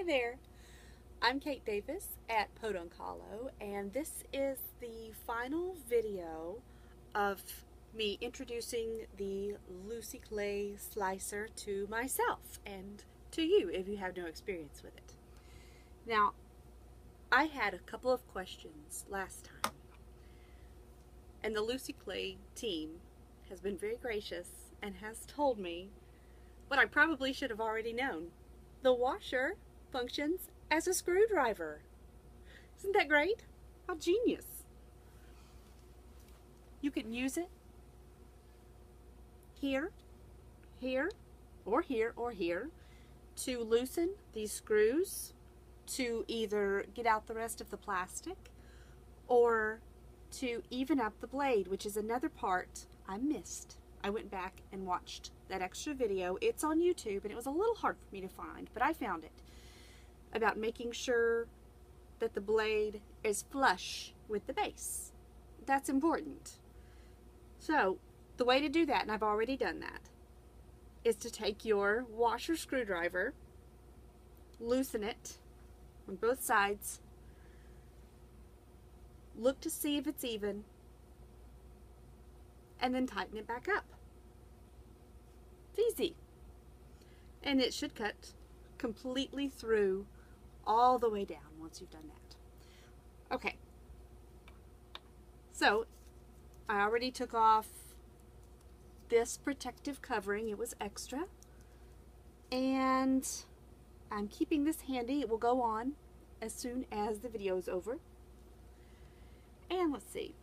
there, I'm Kate Davis at Podoncalo, and this is the final video of me introducing the Lucy Clay slicer to myself and to you if you have no experience with it. Now, I had a couple of questions last time, and the Lucy Clay team has been very gracious and has told me what I probably should have already known. The washer functions as a screwdriver. Isn't that great? How genius. You can use it here, here, or here, or here to loosen these screws to either get out the rest of the plastic or to even up the blade, which is another part I missed. I went back and watched that extra video. It's on YouTube and it was a little hard for me to find, but I found it, about making sure that the blade is flush with the base. That's important. So the way to do that, and I've already done that, is to take your washer screwdriver, loosen it on both sides, look to see if it's even, and then tighten it back up. It's easy. And it should cut completely through all the way down once you've done that. Okay. So, I already took off this protective covering. It was extra. And I'm keeping this handy. It will go on as soon as the video is over. And let's see.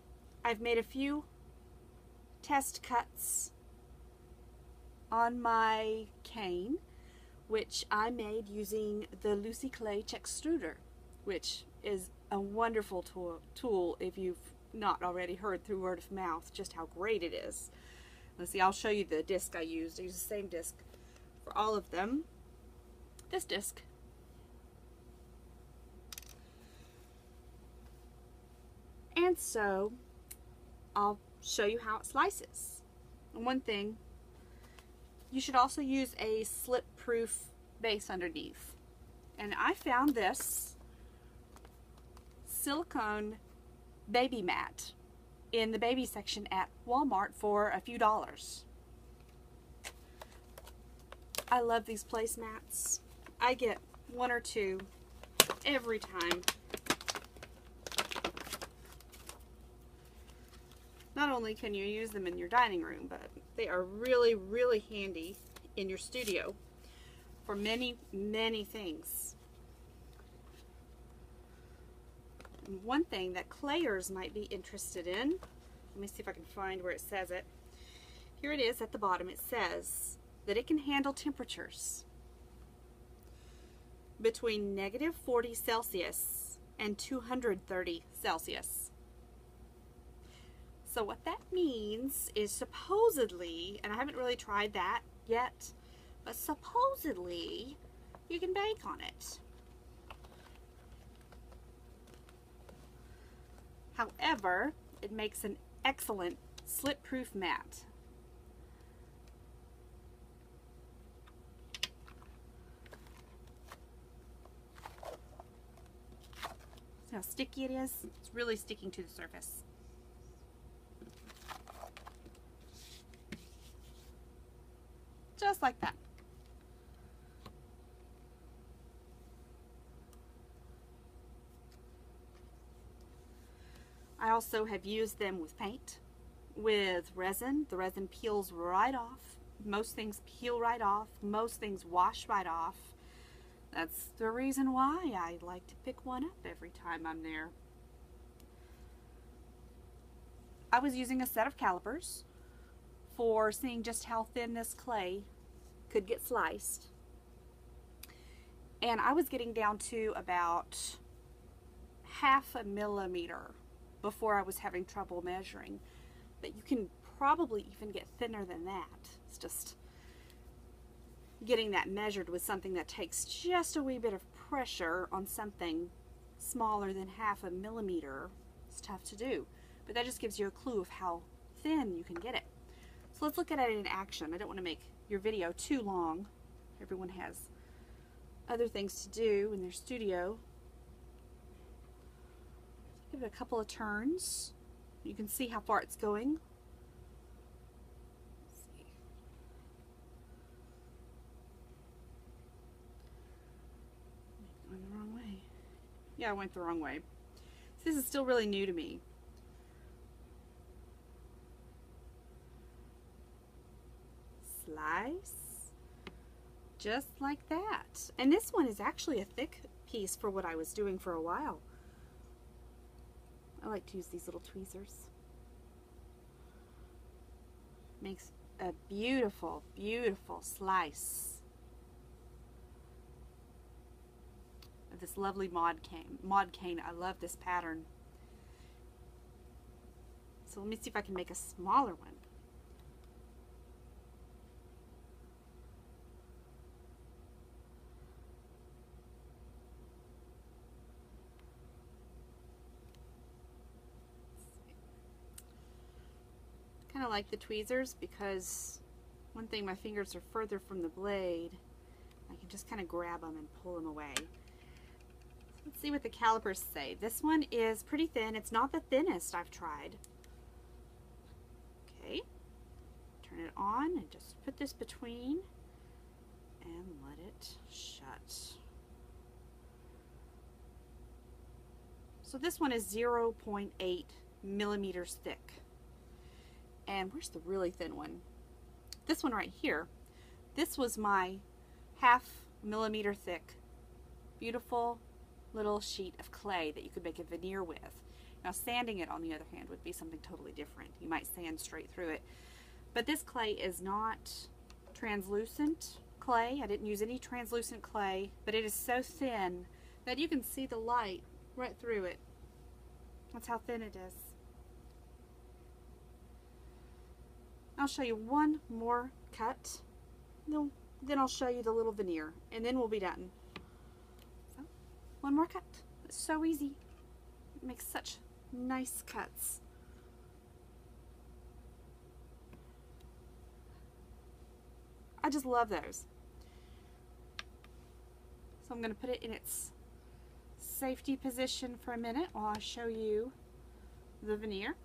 I've made a few test cuts on my cane, which I made using the Lucy Clay Checkstruder, which is a wonderful tool if you've not already heard through word of mouth just how great it is. Let's see, I'll show you the disc I used. I used the same disc for all of them. This disc. And so I'll show you how it slices. And one thing, you should also use a slip-proof base underneath. And I found this silicone baby mat in the baby section at Walmart for a few dollars. I love these placemats. I get one or two every time. Not only can you use them in your dining room, but they are really, really handy in your studio for many, many things. And one thing that clayers might be interested in, let me see if I can find where it says it. Here it is at the bottom. It says that it can handle temperatures between -40 Celsius and 230 Celsius. So what that means is supposedly, and I haven't really tried that yet, but supposedly you can bake on it. However, it makes an excellent slip-proof mat. See how sticky it is? It's really sticking to the surface. Just like that. I also have used them with paint, with resin. The resin peels right off. Most things peel right off. Most things wash right off. That's the reason why I like to pick one up every time I'm there. I was using a set of calipers for seeing just how thin this clay could get sliced. And I was getting down to about 1/2 millimeter before I was having trouble measuring. But you can probably even get thinner than that. It's just getting that measured with something that takes just a wee bit of pressure on something smaller than 1/2 millimeter. It's tough to do. But that just gives you a clue of how thin you can get it. So let's look at it in action. I don't want to make your video too long. Everyone has other things to do in their studio. Give it a couple of turns. You can see how far it's going. Let's see. Going the wrong way. Yeah, I went the wrong way. This is still really new to me. Slice. Just like that. And this one is actually a thick piece for what I was doing for a while. I like to use these little tweezers. Makes a beautiful, beautiful slice of this lovely Maud cane. I love this pattern. So let me see if I can make a smaller one. Kind of like the tweezers because one thing, my fingers are further from the blade. I can just kind of grab them and pull them away. Let's see what the calipers say. This one is pretty thin. It's not the thinnest I've tried. Okay, turn it on and just put this between and let it shut. So this one is 0.8 millimeters thick. And where's the really thin one? This one right here. This was my 0.5 millimeter thick, beautiful little sheet of clay that you could make a veneer with. Now sanding it, on the other hand, would be something totally different. You might sand straight through it. But this clay is not translucent clay. I didn't use any translucent clay, but it is so thin that you can see the light right through it. That's how thin it is. I'll show you one more cut, then I'll show you the little veneer, and then we'll be done. So, one more cut. It's so easy. It makes such nice cuts. I just love those. So I'm going to put it in its safety position for a minute while I show you the veneer.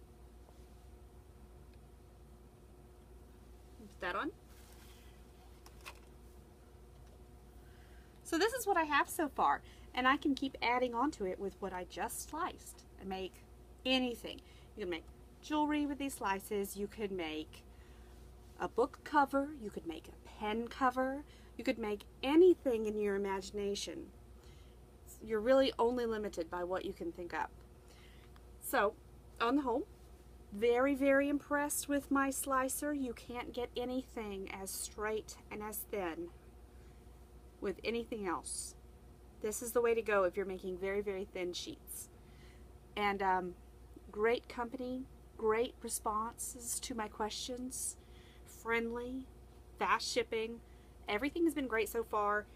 Put that on. So this is what I have so far, and I can keep adding onto it with what I just sliced and make anything. You can make jewelry with these slices. You could make a book cover. You could make a pen cover. You could make anything in your imagination. You're really only limited by what you can think up. So, on the whole, very, very impressed with my slicer. You can't get anything as straight and as thin with anything else. This is the way to go if you're making very, very thin sheets. And great company, great responses to my questions, friendly, fast shipping. Everything has been great so far.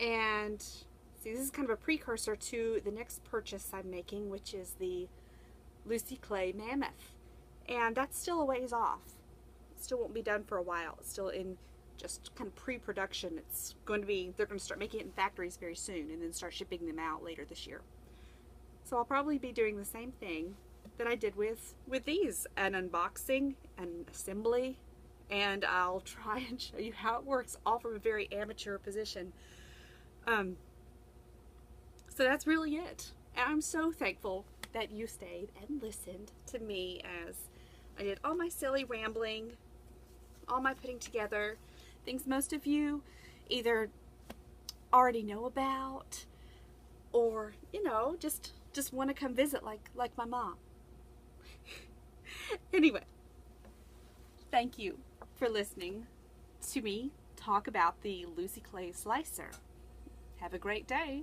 And see, this is kind of a precursor to the next purchase I'm making, which is the Lucy Clay Mammoth. And that's still a ways off. It still won't be done for a while. It's still in just kind of pre-production. It's going to be, they're going to start making it in factories very soon and then start shipping them out later this year. So I'll probably be doing the same thing that I did with these, an unboxing, an assembly, and I'll try and show you how it works, all from a very amateur position. So that's really it. And I'm so thankful that you stayed and listened to me as I did all my silly rambling, all my putting together, things most of you either already know about or, you know, just want to come visit like my mom. Anyway, thank you for listening to me talk about the Lucy Clay Slicer. Have a great day.